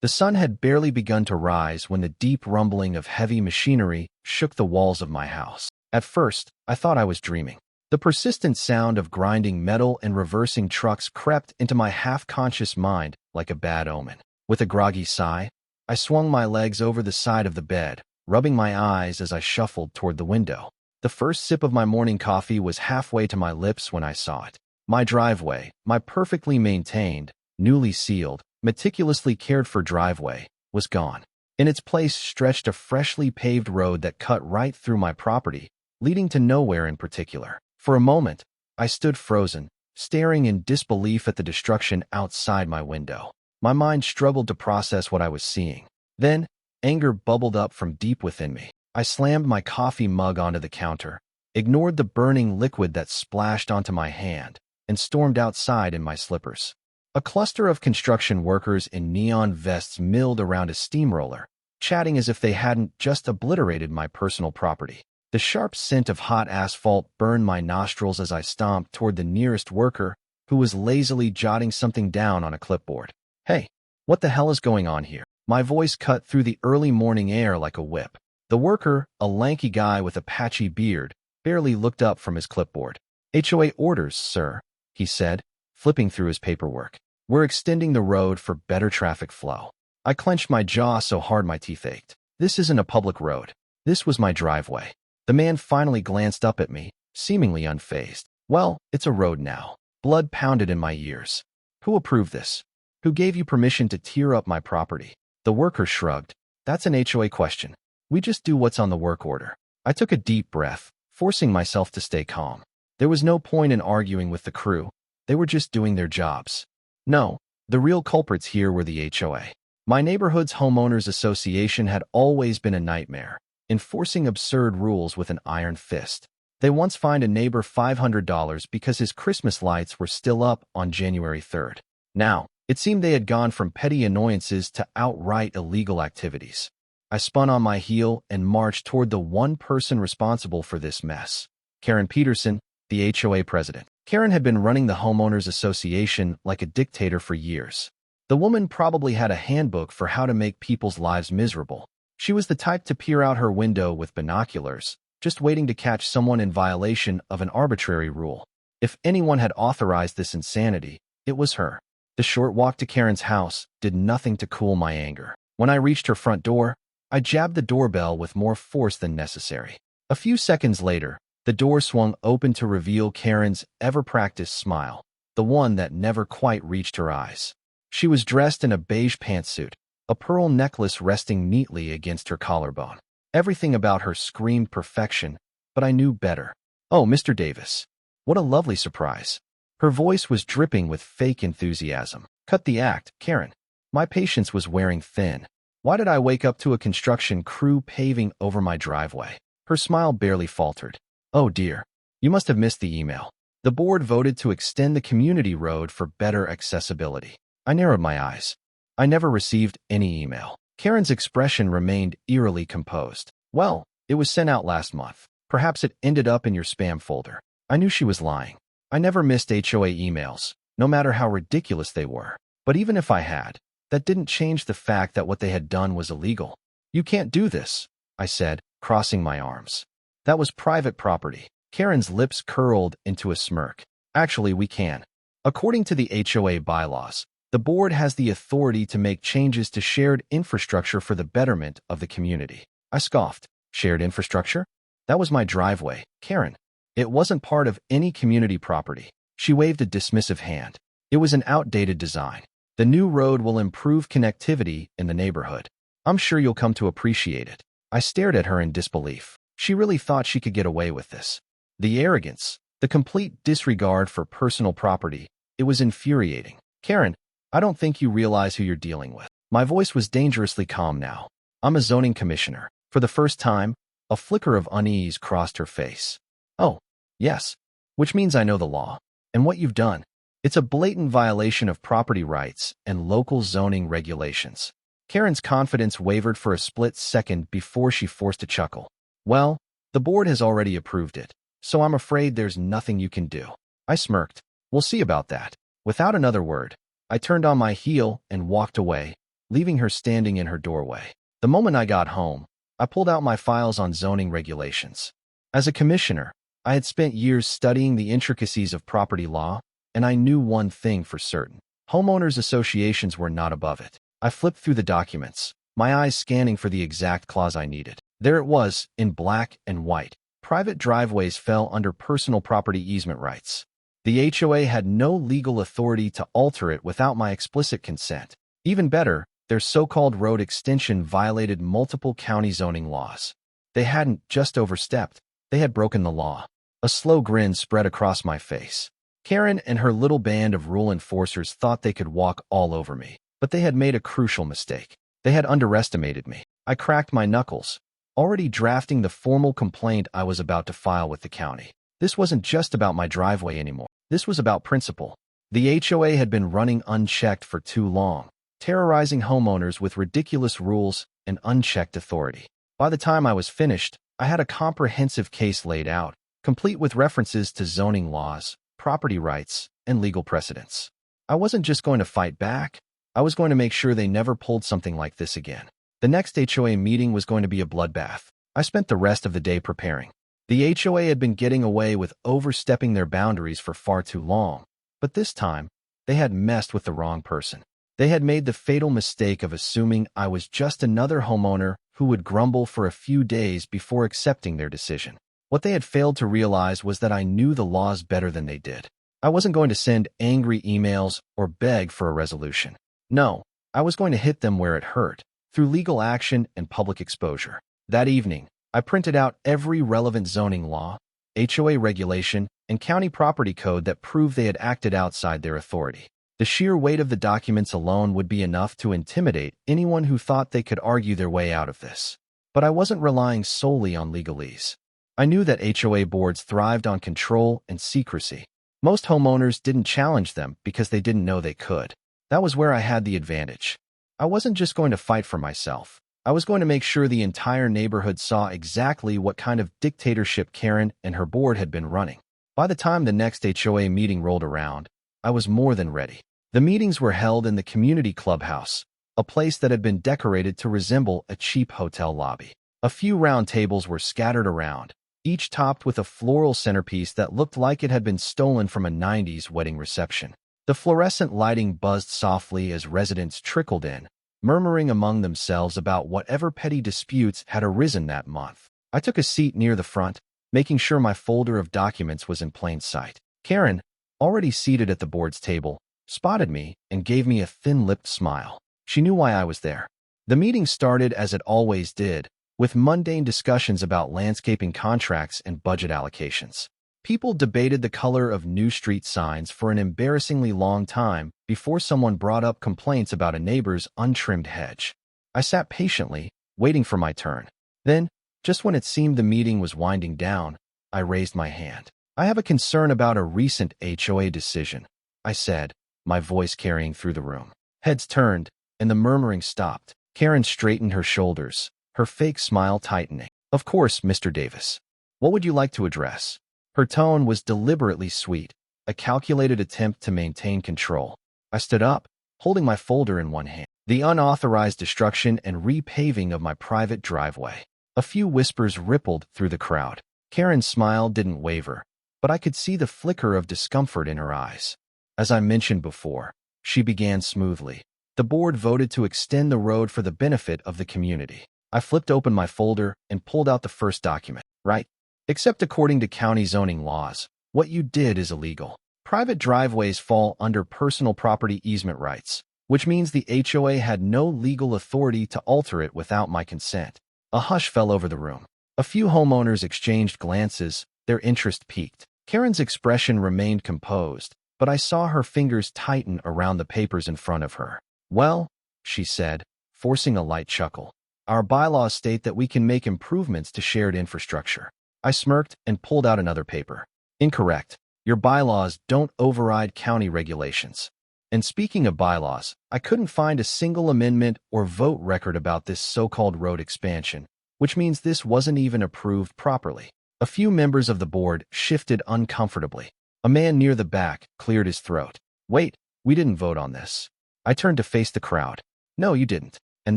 The sun had barely begun to rise when the deep rumbling of heavy machinery shook the walls of my house. At first, I thought I was dreaming. The persistent sound of grinding metal and reversing trucks crept into my half-conscious mind like a bad omen. With a groggy sigh, I swung my legs over the side of the bed, rubbing my eyes as I shuffled toward the window. The first sip of my morning coffee was halfway to my lips when I saw it. My driveway, my perfectly maintained, newly sealed, meticulously cared-for driveway, was gone. In its place stretched a freshly paved road that cut right through my property, leading to nowhere in particular. For a moment, I stood frozen, staring in disbelief at the destruction outside my window. My mind struggled to process what I was seeing. Then, anger bubbled up from deep within me. I slammed my coffee mug onto the counter, ignored the burning liquid that splashed onto my hand, and stormed outside in my slippers. A cluster of construction workers in neon vests milled around a steamroller, chatting as if they hadn't just obliterated my personal property. The sharp scent of hot asphalt burned my nostrils as I stomped toward the nearest worker, who was lazily jotting something down on a clipboard. "Hey, what the hell is going on here?" My voice cut through the early morning air like a whip. The worker, a lanky guy with a patchy beard, barely looked up from his clipboard. "HOA orders, sir," he said, flipping through his paperwork. "We're extending the road for better traffic flow." I clenched my jaw so hard my teeth ached. This isn't a public road. This was my driveway. The man finally glanced up at me, seemingly unfazed. "Well, it's a road now." Blood pounded in my ears. "Who approved this? Who gave you permission to tear up my property?" The worker shrugged. "That's an HOA question. We just do what's on the work order." I took a deep breath, forcing myself to stay calm. There was no point in arguing with the crew. They were just doing their jobs. No, the real culprits here were the HOA. My neighborhood's homeowners association had always been a nightmare, enforcing absurd rules with an iron fist. They once fined a neighbor $500 because his Christmas lights were still up on January 3rd. Now, it seemed they had gone from petty annoyances to outright illegal activities. I spun on my heel and marched toward the one person responsible for this mess. Karen Peterson, the HOA president. Karen had been running the homeowners association like a dictator for years. The woman probably had a handbook for how to make people's lives miserable. She was the type to peer out her window with binoculars, just waiting to catch someone in violation of an arbitrary rule. If anyone had authorized this insanity, it was her. The short walk to Karen's house did nothing to cool my anger. When I reached her front door, I jabbed the doorbell with more force than necessary. A few seconds later, the door swung open to reveal Karen's ever-practiced smile, the one that never quite reached her eyes. She was dressed in a beige pantsuit, a pearl necklace resting neatly against her collarbone. Everything about her screamed perfection, but I knew better. "Oh, Mr. Davis. What a lovely surprise." Her voice was dripping with fake enthusiasm. "Cut the act, Karen. My patience was wearing thin. Why did I wake up to a construction crew paving over my driveway?" Her smile barely faltered. "Oh dear. You must have missed the email. The board voted to extend the community road for better accessibility." I narrowed my eyes. I never received any email. Karen's expression remained eerily composed. "Well, it was sent out last month. Perhaps it ended up in your spam folder." I knew she was lying. I never missed HOA emails, no matter how ridiculous they were. But even if I had, that didn't change the fact that what they had done was illegal. "You can't do this," I said, crossing my arms. "That was private property." Karen's lips curled into a smirk. "Actually, we can. According to the HOA bylaws, the board has the authority to make changes to shared infrastructure for the betterment of the community." I scoffed. "Shared infrastructure? That was my driveway, Karen. It wasn't part of any community property." She waved a dismissive hand. "It was an outdated design. The new road will improve connectivity in the neighborhood. I'm sure you'll come to appreciate it." I stared at her in disbelief. She really thought she could get away with this. The arrogance, the complete disregard for personal property, it was infuriating. "Karen, I don't think you realize who you're dealing with." My voice was dangerously calm now. "I'm a zoning commissioner." For the first time, a flicker of unease crossed her face. "Oh, yes. Which means I know the law. And what you've done. It's a blatant violation of property rights and local zoning regulations." Karen's confidence wavered for a split second before she forced a chuckle. "Well, the board has already approved it, so I'm afraid there's nothing you can do." I smirked. "We'll see about that." Without another word, I turned on my heel and walked away, leaving her standing in her doorway. The moment I got home, I pulled out my files on zoning regulations. As a commissioner, I had spent years studying the intricacies of property law, and I knew one thing for certain. Homeowners associations were not above it. I flipped through the documents, my eyes scanning for the exact clause I needed. There it was, in black and white. Private driveways fell under personal property easement rights. The HOA had no legal authority to alter it without my explicit consent. Even better, their so-called road extension violated multiple county zoning laws. They hadn't just overstepped, they had broken the law. A slow grin spread across my face. Karen and her little band of rule enforcers thought they could walk all over me, but they had made a crucial mistake. They had underestimated me. I cracked my knuckles, already drafting the formal complaint I was about to file with the county. This wasn't just about my driveway anymore. This was about principle. The HOA had been running unchecked for too long, terrorizing homeowners with ridiculous rules and unchecked authority. By the time I was finished, I had a comprehensive case laid out, complete with references to zoning laws, property rights, and legal precedents. I wasn't just going to fight back, I was going to make sure they never pulled something like this again. The next HOA meeting was going to be a bloodbath. I spent the rest of the day preparing. The HOA had been getting away with overstepping their boundaries for far too long, but this time, they had messed with the wrong person. They had made the fatal mistake of assuming I was just another homeowner who would grumble for a few days before accepting their decision. What they had failed to realize was that I knew the laws better than they did. I wasn't going to send angry emails or beg for a resolution. No, I was going to hit them where it hurt, through legal action and public exposure. That evening, I printed out every relevant zoning law, HOA regulation, and county property code that proved they had acted outside their authority. The sheer weight of the documents alone would be enough to intimidate anyone who thought they could argue their way out of this. But I wasn't relying solely on legalese. I knew that HOA boards thrived on control and secrecy. Most homeowners didn't challenge them because they didn't know they could. That was where I had the advantage. I wasn't just going to fight for myself. I was going to make sure the entire neighborhood saw exactly what kind of dictatorship Karen and her board had been running. By the time the next HOA meeting rolled around, I was more than ready. The meetings were held in the community clubhouse, a place that had been decorated to resemble a cheap hotel lobby. A few round tables were scattered around, each topped with a floral centerpiece that looked like it had been stolen from a 90s wedding reception. The fluorescent lighting buzzed softly as residents trickled in, murmuring among themselves about whatever petty disputes had arisen that month. I took a seat near the front, making sure my folder of documents was in plain sight. Karen, already seated at the board's table, spotted me and gave me a thin-lipped smile. She knew why I was there. The meeting started as it always did, with mundane discussions about landscaping contracts and budget allocations. People debated the color of new street signs for an embarrassingly long time before someone brought up complaints about a neighbor's untrimmed hedge. I sat patiently, waiting for my turn. Then, just when it seemed the meeting was winding down, I raised my hand. I have a concern about a recent HOA decision, I said, my voice carrying through the room. Heads turned, and the murmuring stopped. Karen straightened her shoulders, her fake smile tightening. Of course, Mr. Davis. What would you like to address? Her tone was deliberately sweet, a calculated attempt to maintain control. I stood up, holding my folder in one hand. The unauthorized destruction and repaving of my private driveway. A few whispers rippled through the crowd. Karen's smile didn't waver, but I could see the flicker of discomfort in her eyes. As I mentioned before, she began smoothly. The board voted to extend the road for the benefit of the community. I flipped open my folder and pulled out the first document. Right? Except according to county zoning laws, what you did is illegal. Private driveways fall under personal property easement rights, which means the HOA had no legal authority to alter it without my consent. A hush fell over the room. A few homeowners exchanged glances, their interest piqued. Karen's expression remained composed, but I saw her fingers tighten around the papers in front of her. Well, she said, forcing a light chuckle, our bylaws state that we can make improvements to shared infrastructure. I smirked and pulled out another paper. Incorrect. Your bylaws don't override county regulations. And speaking of bylaws, I couldn't find a single amendment or vote record about this so-called road expansion, which means this wasn't even approved properly. A few members of the board shifted uncomfortably. A man near the back cleared his throat. Wait, we didn't vote on this. I turned to face the crowd. No, you didn't. And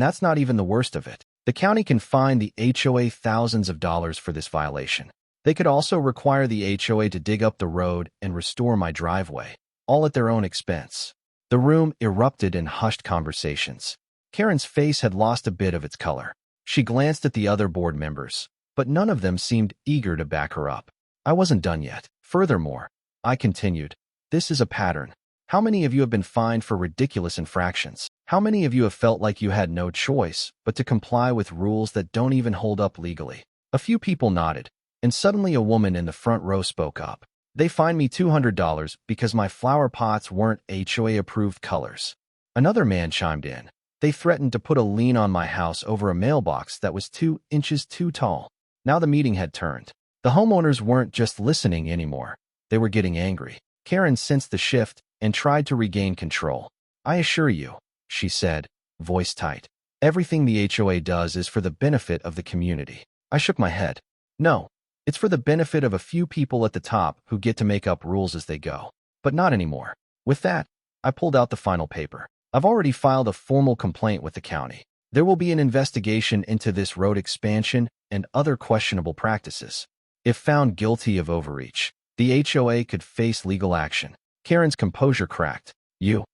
that's not even the worst of it. The county can fine the HOA thousands of dollars for this violation. They could also require the HOA to dig up the road and restore my driveway, all at their own expense. The room erupted in hushed conversations. Karen's face had lost a bit of its color. She glanced at the other board members, but none of them seemed eager to back her up. I wasn't done yet. Furthermore, I continued, this is a pattern. How many of you have been fined for ridiculous infractions? How many of you have felt like you had no choice but to comply with rules that don't even hold up legally? A few people nodded, and suddenly a woman in the front row spoke up. They fined me $200 because my flower pots weren't HOA-approved colors. Another man chimed in. They threatened to put a lien on my house over a mailbox that was 2 inches too tall. Now the meeting had turned. The homeowners weren't just listening anymore. They were getting angry. Karen sensed the shift and tried to regain control. I assure you, she said, voice tight, everything the HOA does is for the benefit of the community. I shook my head. No, it's for the benefit of a few people at the top who get to make up rules as they go. But not anymore. With that, I pulled out the final paper. I've already filed a formal complaint with the county. There will be an investigation into this road expansion and other questionable practices. If found guilty of overreach, the HOA could face legal action. Karen's composure cracked. You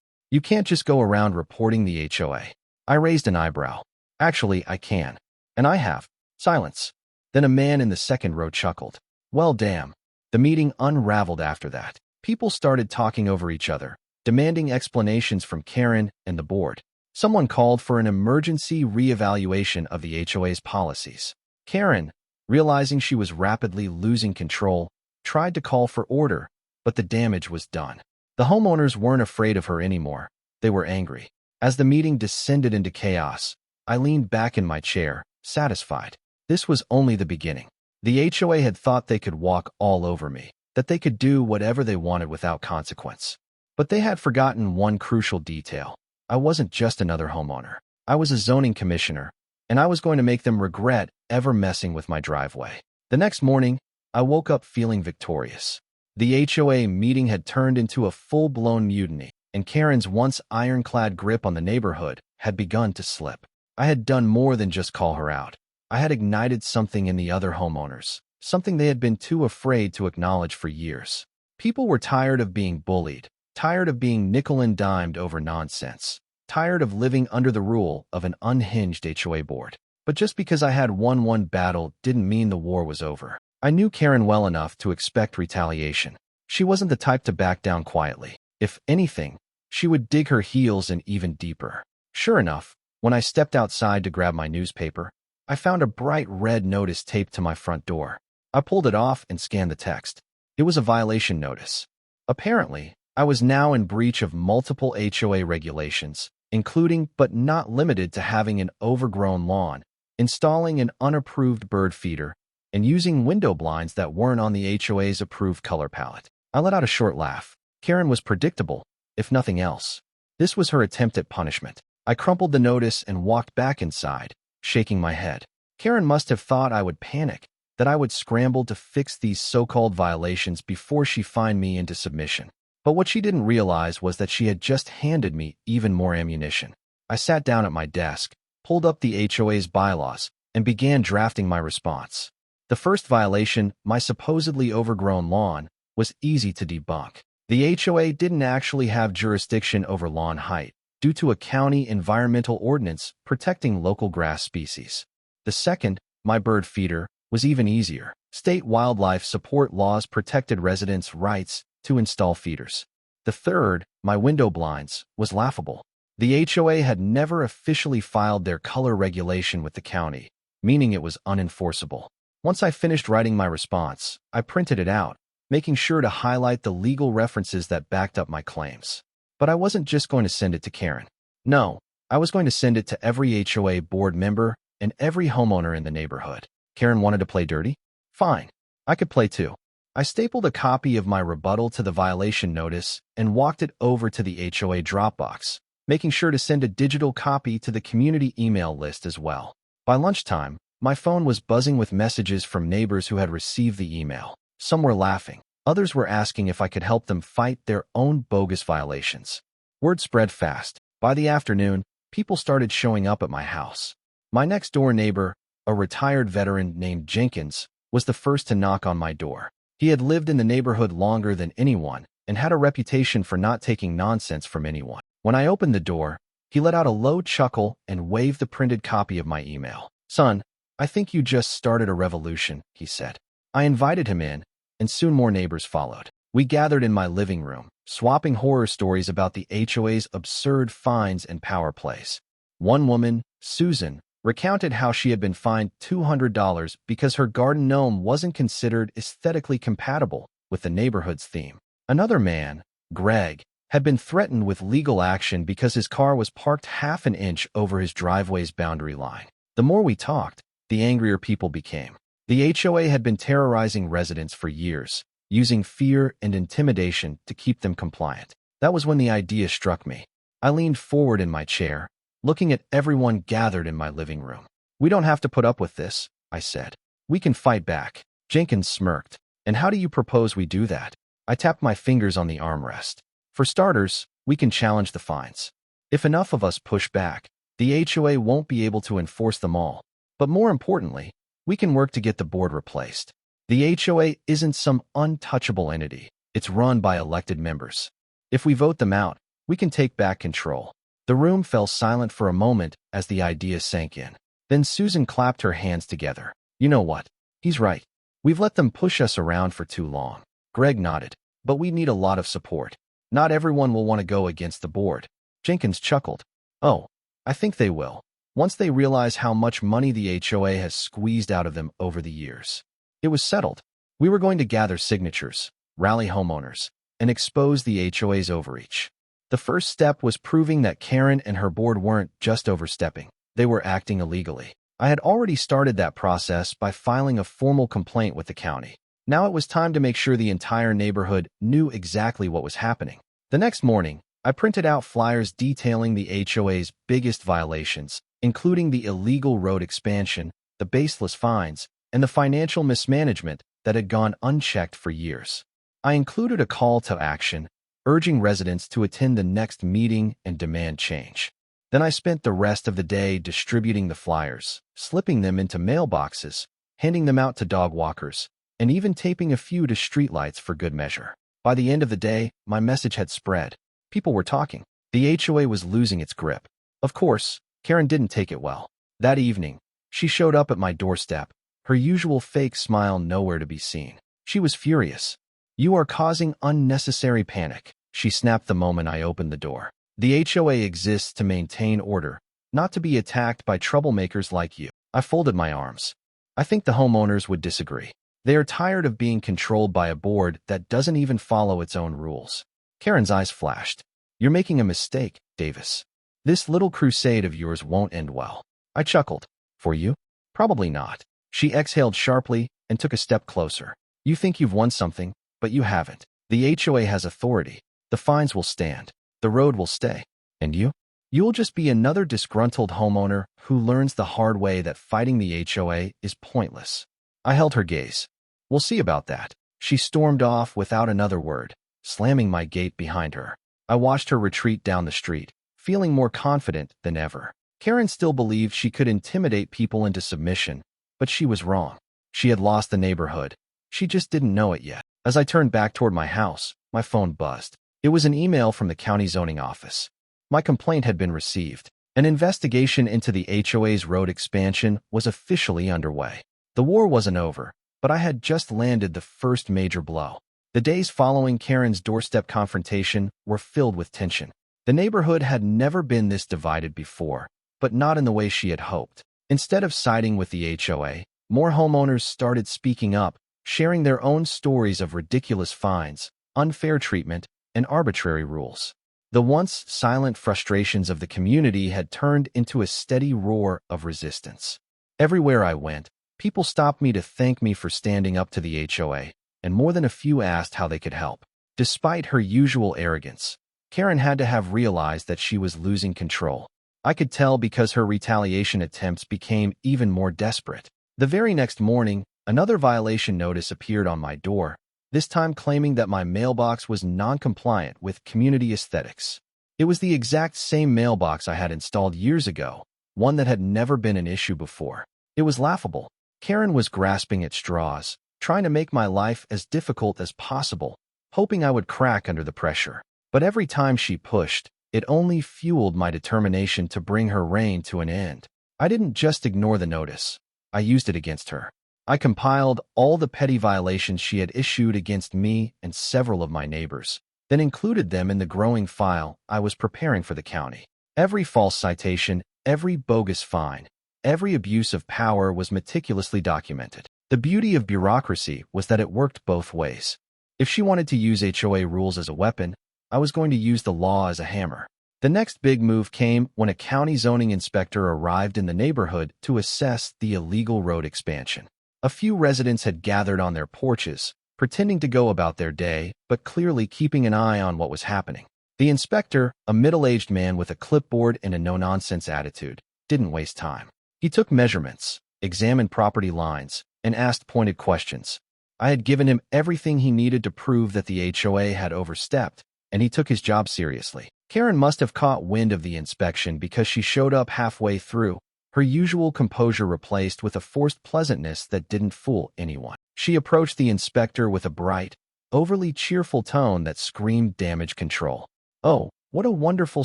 can't just go around reporting the HOA. I raised an eyebrow. Actually, I can. And I have. Silence. Then a man in the second row chuckled. Well, damn. The meeting unraveled after that. People started talking over each other, demanding explanations from Karen and the board. Someone called for an emergency reevaluation of the HOA's policies. Karen, realizing she was rapidly losing control, tried to call for order, but the damage was done. The homeowners weren't afraid of her anymore. They were angry. As the meeting descended into chaos, I leaned back in my chair, satisfied. This was only the beginning. The HOA had thought they could walk all over me, that they could do whatever they wanted without consequence. But they had forgotten one crucial detail. I wasn't just another homeowner. I was a zoning commissioner, and I was going to make them regret ever messing with my driveway. The next morning, I woke up feeling victorious. The HOA meeting had turned into a full-blown mutiny, and Karen's once ironclad grip on the neighborhood had begun to slip. I had done more than just call her out. I had ignited something in the other homeowners, something they had been too afraid to acknowledge for years. People were tired of being bullied, tired of being nickel-and-dimed over nonsense, tired of living under the rule of an unhinged HOA board. But just because I had won one battle didn't mean the war was over. I knew Karen well enough to expect retaliation. She wasn't the type to back down quietly. If anything, she would dig her heels in even deeper. Sure enough, when I stepped outside to grab my newspaper, I found a bright red notice taped to my front door. I pulled it off and scanned the text. It was a violation notice. Apparently, I was now in breach of multiple HOA regulations, including but not limited to having an overgrown lawn, installing an unapproved bird feeder, and using window blinds that weren't on the HOA's approved color palette. I let out a short laugh. Karen was predictable, if nothing else. This was her attempt at punishment. I crumpled the notice and walked back inside, shaking my head. Karen must have thought I would panic, that I would scramble to fix these so-called violations before she fined me into submission. But what she didn't realize was that she had just handed me even more ammunition. I sat down at my desk, pulled up the HOA's bylaws, and began drafting my response. The first violation, my supposedly overgrown lawn, was easy to debunk. The HOA didn't actually have jurisdiction over lawn height, due to a county environmental ordinance protecting local grass species. The second, my bird feeder, was even easier. State wildlife support laws protected residents' rights to install feeders. The third, my window blinds, was laughable. The HOA had never officially filed their color regulation with the county, meaning it was unenforceable. Once I finished writing my response, I printed it out, making sure to highlight the legal references that backed up my claims. But I wasn't just going to send it to Karen. No, I was going to send it to every HOA board member and every homeowner in the neighborhood. Karen wanted to play dirty? Fine. I could play too. I stapled a copy of my rebuttal to the violation notice and walked it over to the HOA Dropbox, making sure to send a digital copy to the community email list as well. By lunchtime, my phone was buzzing with messages from neighbors who had received the email. Some were laughing. Others were asking if I could help them fight their own bogus violations. Word spread fast. By the afternoon, People started showing up at my house. My next-door neighbor, a retired veteran named Jenkins, was the first to knock on my door. He had lived in the neighborhood longer than anyone and had a reputation for not taking nonsense from anyone. When I opened the door, he let out a low chuckle and waved the printed copy of my email. "Son, I think you just started a revolution," he said. I invited him in, and soon more neighbors followed. We gathered in my living room, swapping horror stories about the HOA's absurd fines and power plays. One woman, Susan, recounted how she had been fined $200 because her garden gnome wasn't considered aesthetically compatible with the neighborhood's theme. Another man, Greg, had been threatened with legal action because his car was parked half an inch over his driveway's boundary line. The more we talked, the angrier people became. The HOA had been terrorizing residents for years, using fear and intimidation to keep them compliant. That was when the idea struck me. I leaned forward in my chair, looking at everyone gathered in my living room. "We don't have to put up with this," I said. "We can fight back." Jenkins smirked. "And how do you propose we do that?" I tapped my fingers on the armrest. "For starters, we can challenge the fines. If enough of us push back, the HOA won't be able to enforce them all. But more importantly, we can work to get the board replaced. The HOA isn't some untouchable entity. It's run by elected members. If we vote them out, we can take back control." The room fell silent for a moment as the idea sank in. Then Susan clapped her hands together. "You know what? He's right. We've let them push us around for too long." Greg nodded. "But we need a lot of support. Not everyone will want to go against the board." Jenkins chuckled. "Oh, I think they will, once they realize how much money the HOA has squeezed out of them over the years." It was settled. We were going to gather signatures, rally homeowners, and expose the HOA's overreach. The first step was proving that Karen and her board weren't just overstepping. They were acting illegally. I had already started that process by filing a formal complaint with the county. Now it was time to make sure the entire neighborhood knew exactly what was happening. The next morning, I printed out flyers detailing the HOA's biggest violations, including the illegal road expansion, the baseless fines, and the financial mismanagement that had gone unchecked for years. I included a call to action, urging residents to attend the next meeting and demand change. Then I spent the rest of the day distributing the flyers, slipping them into mailboxes, handing them out to dog walkers, and even taping a few to streetlights for good measure. By the end of the day, my message had spread. People were talking. The HOA was losing its grip. Of course, Karen didn't take it well. That evening, she showed up at my doorstep, her usual fake smile nowhere to be seen. She was furious. "You are causing unnecessary panic," she snapped the moment I opened the door. "The HOA exists to maintain order, not to be attacked by troublemakers like you." I folded my arms. I think the homeowners would disagree. They are tired of being controlled by a board that doesn't even follow its own rules. Karen's eyes flashed. "You're making a mistake, Davis. This little crusade of yours won't end well." I chuckled. "For you? Probably not." She exhaled sharply and took a step closer. "You think you've won something, but you haven't. The HOA has authority. The fines will stand. The road will stay. And you? You'll just be another disgruntled homeowner who learns the hard way that fighting the HOA is pointless." I held her gaze. "We'll see about that." She stormed off without another word, slamming my gate behind her. I watched her retreat down the street, feeling more confident than ever. Karen still believed she could intimidate people into submission, but she was wrong. She had lost the neighborhood. She just didn't know it yet. As I turned back toward my house, my phone buzzed. It was an email from the county zoning office. My complaint had been received. An investigation into the HOA's road expansion was officially underway. The war wasn't over, but I had just landed the first major blow. The days following Karen's doorstep confrontation were filled with tension. The neighborhood had never been this divided before, but not in the way she had hoped. Instead of siding with the HOA, more homeowners started speaking up, sharing their own stories of ridiculous fines, unfair treatment, and arbitrary rules. The once silent frustrations of the community had turned into a steady roar of resistance. Everywhere I went, people stopped me to thank me for standing up to the HOA, and more than a few asked how they could help. Despite her usual arrogance, Karen had to have realized that she was losing control. I could tell because her retaliation attempts became even more desperate. The very next morning, another violation notice appeared on my door, this time claiming that my mailbox was non-compliant with community aesthetics. It was the exact same mailbox I had installed years ago, one that had never been an issue before. It was laughable. Karen was grasping at straws, trying to make my life as difficult as possible, hoping I would crack under the pressure. But every time she pushed, it only fueled my determination to bring her reign to an end. I didn't just ignore the notice. I used it against her. I compiled all the petty violations she had issued against me and several of my neighbors, then included them in the growing file I was preparing for the county. Every false citation, every bogus fine, every abuse of power was meticulously documented. The beauty of bureaucracy was that it worked both ways. If she wanted to use HOA rules as a weapon, I was going to use the law as a hammer. The next big move came when a county zoning inspector arrived in the neighborhood to assess the illegal road expansion. A few residents had gathered on their porches, pretending to go about their day, but clearly keeping an eye on what was happening. The inspector, a middle-aged man with a clipboard and a no-nonsense attitude, didn't waste time. He took measurements, examined property lines, and asked pointed questions. I had given him everything he needed to prove that the HOA had overstepped, and he took his job seriously. Karen must have caught wind of the inspection because she showed up halfway through, her usual composure replaced with a forced pleasantness that didn't fool anyone. She approached the inspector with a bright, overly cheerful tone that screamed damage control. "Oh, what a wonderful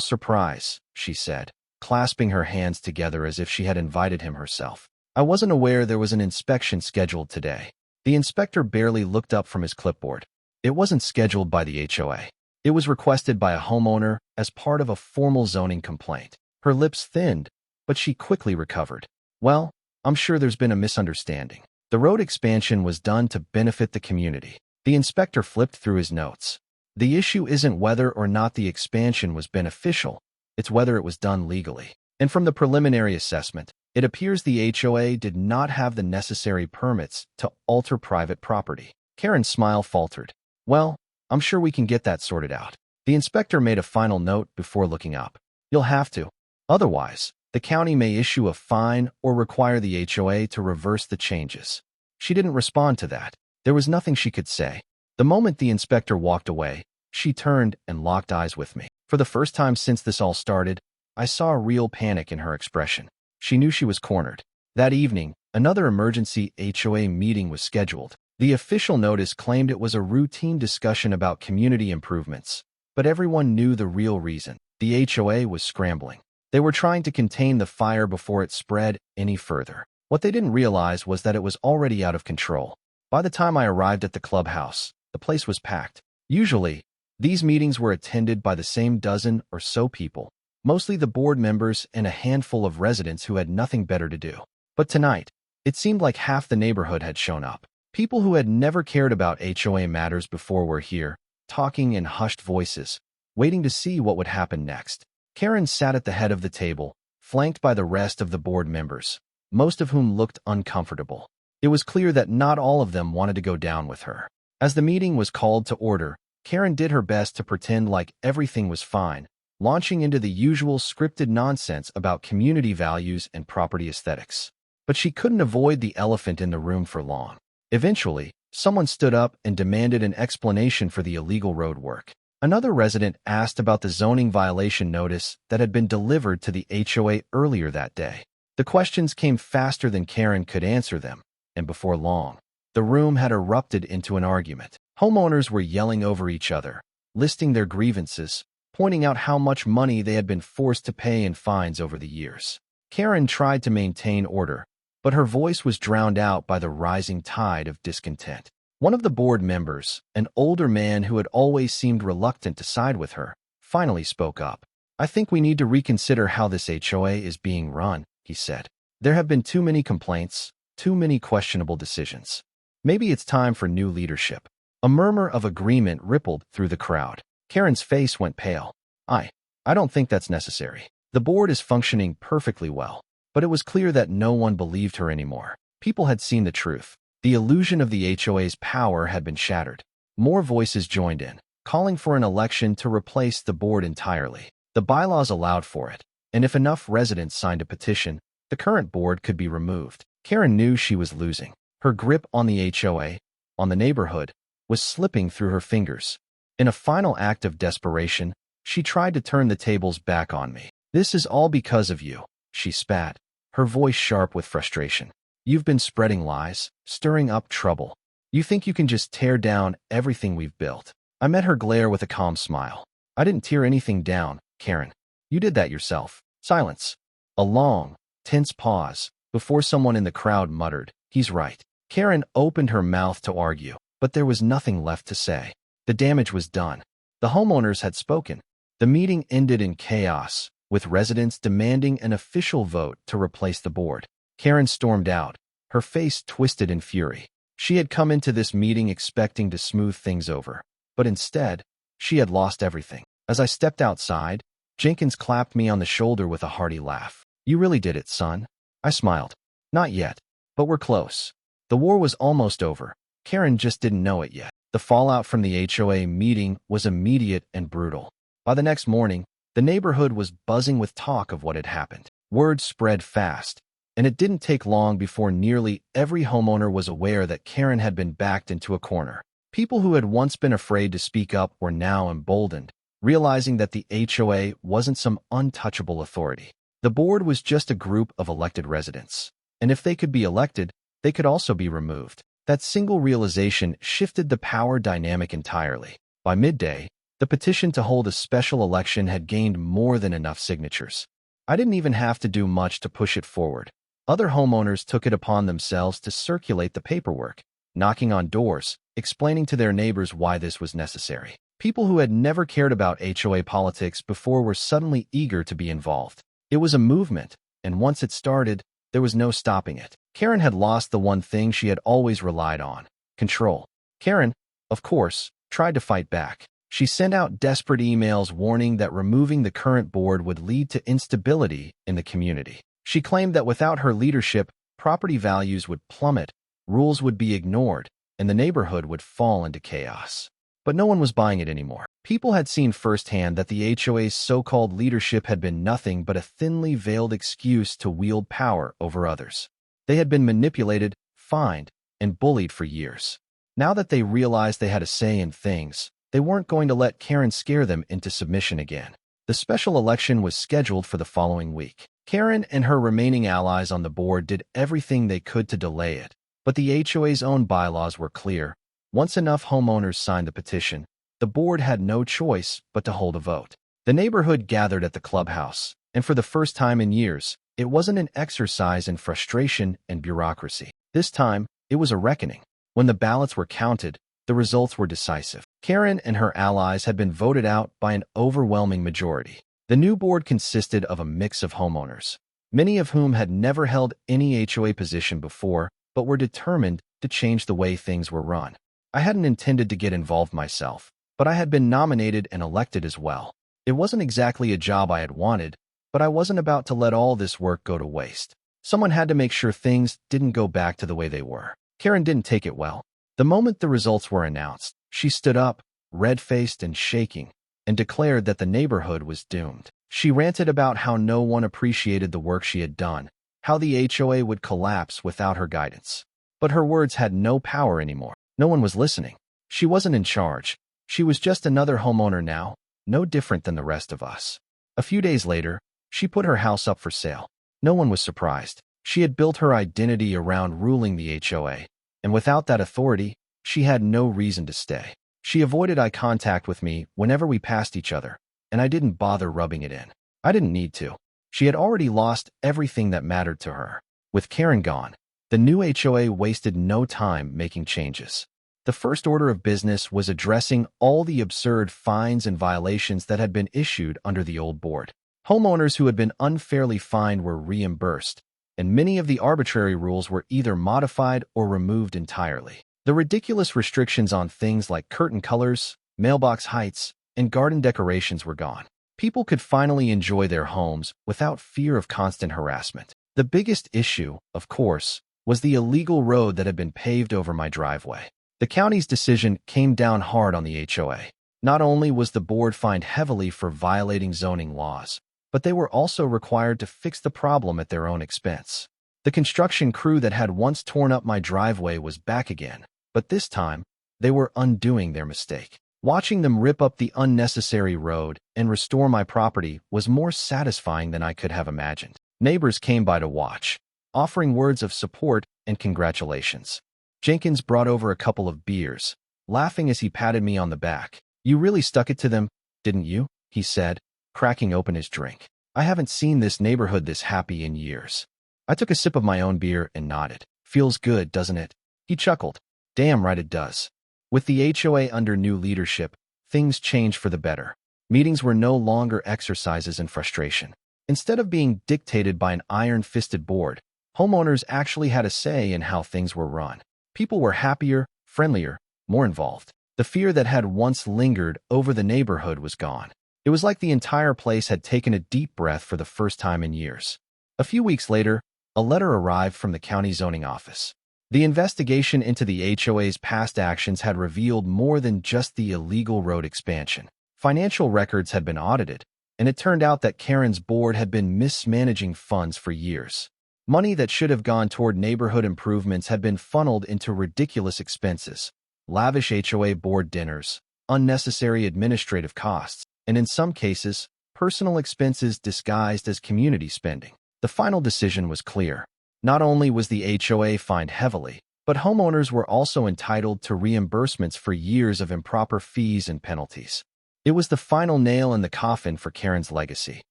surprise," she said, clasping her hands together as if she had invited him herself. "I wasn't aware there was an inspection scheduled today." The inspector barely looked up from his clipboard. It wasn't scheduled by the HOA. It was requested by a homeowner as part of a formal zoning complaint. Her lips thinned, but she quickly recovered. "Well, I'm sure there's been a misunderstanding. The road expansion was done to benefit the community." The inspector flipped through his notes. "The issue isn't whether or not the expansion was beneficial, it's whether it was done legally. And from the preliminary assessment, it appears the HOA did not have the necessary permits to alter private property." Karen's smile faltered. "Well, I'm sure we can get that sorted out." The inspector made a final note before looking up. "You'll have to. Otherwise, the county may issue a fine or require the HOA to reverse the changes." She didn't respond to that. There was nothing she could say. The moment the inspector walked away, she turned and locked eyes with me. For the first time since this all started, I saw a real panic in her expression. She knew she was cornered. That evening, another emergency HOA meeting was scheduled. The official notice claimed it was a routine discussion about community improvements, but everyone knew the real reason. The HOA was scrambling. They were trying to contain the fire before it spread any further. What they didn't realize was that it was already out of control. By the time I arrived at the clubhouse, the place was packed. Usually, these meetings were attended by the same dozen or so people, mostly the board members and a handful of residents who had nothing better to do. But tonight, it seemed like half the neighborhood had shown up. People who had never cared about HOA matters before were here, talking in hushed voices, waiting to see what would happen next. Karen sat at the head of the table, flanked by the rest of the board members, most of whom looked uncomfortable. It was clear that not all of them wanted to go down with her. As the meeting was called to order, Karen did her best to pretend like everything was fine, launching into the usual scripted nonsense about community values and property aesthetics. But she couldn't avoid the elephant in the room for long. Eventually, someone stood up and demanded an explanation for the illegal road work. Another resident asked about the zoning violation notice that had been delivered to the HOA earlier that day. The questions came faster than Karen could answer them, and before long, the room had erupted into an argument. Homeowners were yelling over each other, listing their grievances, pointing out how much money they had been forced to pay in fines over the years. Karen tried to maintain order, but her voice was drowned out by the rising tide of discontent. One of the board members, an older man who had always seemed reluctant to side with her, finally spoke up. "I think we need to reconsider how this HOA is being run," he said. "There have been too many complaints, too many questionable decisions. Maybe it's time for new leadership." A murmur of agreement rippled through the crowd. Karen's face went pale. I don't think that's necessary. The board is functioning perfectly well." But it was clear that no one believed her anymore. People had seen the truth. The illusion of the HOA's power had been shattered. More voices joined in, calling for an election to replace the board entirely. The bylaws allowed for it, and if enough residents signed a petition, the current board could be removed. Karen knew she was losing. Her grip on the HOA, on the neighborhood, was slipping through her fingers. In a final act of desperation, She tried to turn the tables back on me. "This is all because of you," she spat, her voice sharp with frustration. "You've been spreading lies, stirring up trouble. You think you can just tear down everything we've built." I met her glare with a calm smile. "I didn't tear anything down, Karen. You did that yourself." Silence. A long, tense pause before someone in the crowd muttered, "He's right." Karen opened her mouth to argue, but there was nothing left to say. The damage was done. The homeowners had spoken. The meeting ended in chaos, with residents demanding an official vote to replace the board. Karen stormed out, her face twisted in fury. She had come into this meeting expecting to smooth things over, but instead, she had lost everything. As I stepped outside, Jenkins clapped me on the shoulder with a hearty laugh. "You really did it, son." I smiled. "Not yet, but we're close." The war was almost over. Karen just didn't know it yet. The fallout from the HOA meeting was immediate and brutal. By the next morning, the neighborhood was buzzing with talk of what had happened. Word spread fast, and it didn't take long before nearly every homeowner was aware that Karen had been backed into a corner. People who had once been afraid to speak up were now emboldened, realizing that the HOA wasn't some untouchable authority. The board was just a group of elected residents, and if they could be elected, they could also be removed. That single realization shifted the power dynamic entirely. By midday, the petition to hold a special election had gained more than enough signatures. I didn't even have to do much to push it forward. Other homeowners took it upon themselves to circulate the paperwork, knocking on doors, explaining to their neighbors why this was necessary. People who had never cared about HOA politics before were suddenly eager to be involved. It was a movement, and once it started, there was no stopping it. Karen had lost the one thing she had always relied on: control. Karen, of course, tried to fight back. She sent out desperate emails warning that removing the current board would lead to instability in the community. She claimed that without her leadership, property values would plummet, rules would be ignored, and the neighborhood would fall into chaos. But no one was buying it anymore. People had seen firsthand that the HOA's so-called leadership had been nothing but a thinly veiled excuse to wield power over others. They had been manipulated, fined, and bullied for years. Now that they realized they had a say in things, they weren't going to let Karen scare them into submission again. The special election was scheduled for the following week. Karen and her remaining allies on the board did everything they could to delay it, but the HOA's own bylaws were clear. Once enough homeowners signed the petition, the board had no choice but to hold a vote. The neighborhood gathered at the clubhouse, and for the first time in years, it wasn't an exercise in frustration and bureaucracy. This time, it was a reckoning. When the ballots were counted, the results were decisive. Karen and her allies had been voted out by an overwhelming majority. The new board consisted of a mix of homeowners, many of whom had never held any HOA position before, but were determined to change the way things were run. I hadn't intended to get involved myself, but I had been nominated and elected as well. It wasn't exactly a job I had wanted, but I wasn't about to let all this work go to waste. Someone had to make sure things didn't go back to the way they were. Karen didn't take it well. The moment the results were announced, she stood up, red-faced and shaking, and declared that the neighborhood was doomed. She ranted about how no one appreciated the work she had done, how the HOA would collapse without her guidance. But her words had no power anymore. No one was listening. She wasn't in charge. She was just another homeowner now, no different than the rest of us. A few days later, she put her house up for sale. No one was surprised. She had built her identity around ruling the HOA, and without that authority, she had no reason to stay. She avoided eye contact with me whenever we passed each other, and I didn't bother rubbing it in. I didn't need to. She had already lost everything that mattered to her. With Karen gone, the new HOA wasted no time making changes. The first order of business was addressing all the absurd fines and violations that had been issued under the old board. Homeowners who had been unfairly fined were reimbursed, and many of the arbitrary rules were either modified or removed entirely. The ridiculous restrictions on things like curtain colors, mailbox heights, and garden decorations were gone. People could finally enjoy their homes without fear of constant harassment. The biggest issue, of course, was the illegal road that had been paved over my driveway. The county's decision came down hard on the HOA. Not only was the board fined heavily for violating zoning laws, but they were also required to fix the problem at their own expense. The construction crew that had once torn up my driveway was back again, but this time, they were undoing their mistake. Watching them rip up the unnecessary road and restore my property was more satisfying than I could have imagined. Neighbors came by to watch, offering words of support and congratulations. Jenkins brought over a couple of beers, laughing as he patted me on the back. "You really stuck it to them, didn't you?" he said, cracking open his drink. "I haven't seen this neighborhood this happy in years." I took a sip of my own beer and nodded. "Feels good, doesn't it?" He chuckled. "Damn right it does." With the HOA under new leadership, things changed for the better. Meetings were no longer exercises in frustration. Instead of being dictated by an iron-fisted board, homeowners actually had a say in how things were run. People were happier, friendlier, more involved. The fear that had once lingered over the neighborhood was gone. It was like the entire place had taken a deep breath for the first time in years. A few weeks later, a letter arrived from the county zoning office. The investigation into the HOA's past actions had revealed more than just the illegal road expansion. Financial records had been audited, and it turned out that Karen's board had been mismanaging funds for years. Money that should have gone toward neighborhood improvements had been funneled into ridiculous expenses, lavish HOA board dinners, unnecessary administrative costs, and in some cases, personal expenses disguised as community spending. The final decision was clear. Not only was the HOA fined heavily, but homeowners were also entitled to reimbursements for years of improper fees and penalties. It was the final nail in the coffin for Karen's legacy.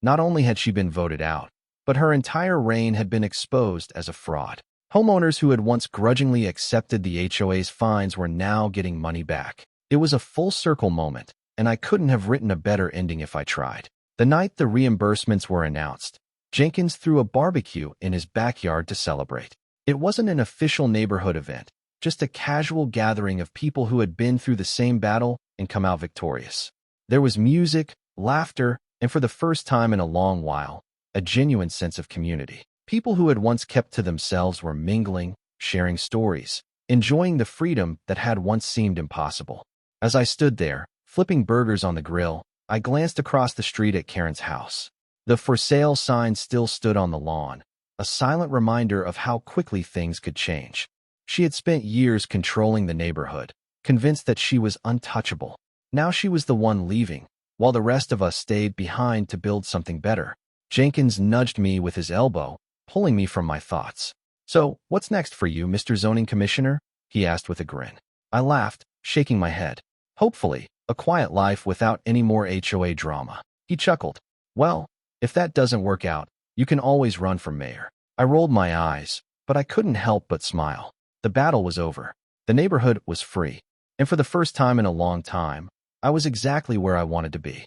Not only had she been voted out, but her entire reign had been exposed as a fraud. Homeowners who had once grudgingly accepted the HOA's fines were now getting money back. It was a full-circle moment, and I couldn't have written a better ending if I tried. The night the reimbursements were announced, Jenkins threw a barbecue in his backyard to celebrate. It wasn't an official neighborhood event, just a casual gathering of people who had been through the same battle and come out victorious. There was music, laughter, and for the first time in a long while, a genuine sense of community. People who had once kept to themselves were mingling, sharing stories, enjoying the freedom that had once seemed impossible. As I stood there, flipping burgers on the grill, I glanced across the street at Karen's house. The for sale sign still stood on the lawn, a silent reminder of how quickly things could change. She had spent years controlling the neighborhood, convinced that she was untouchable. Now she was the one leaving, while the rest of us stayed behind to build something better. Jenkins nudged me with his elbow, pulling me from my thoughts. "So, what's next for you, Mr. Zoning Commissioner?" he asked with a grin. I laughed, shaking my head. "Hopefully, a quiet life without any more HOA drama." He chuckled. "Well, if that doesn't work out, you can always run for mayor." I rolled my eyes, but I couldn't help but smile. The battle was over. The neighborhood was free. And for the first time in a long time, I was exactly where I wanted to be.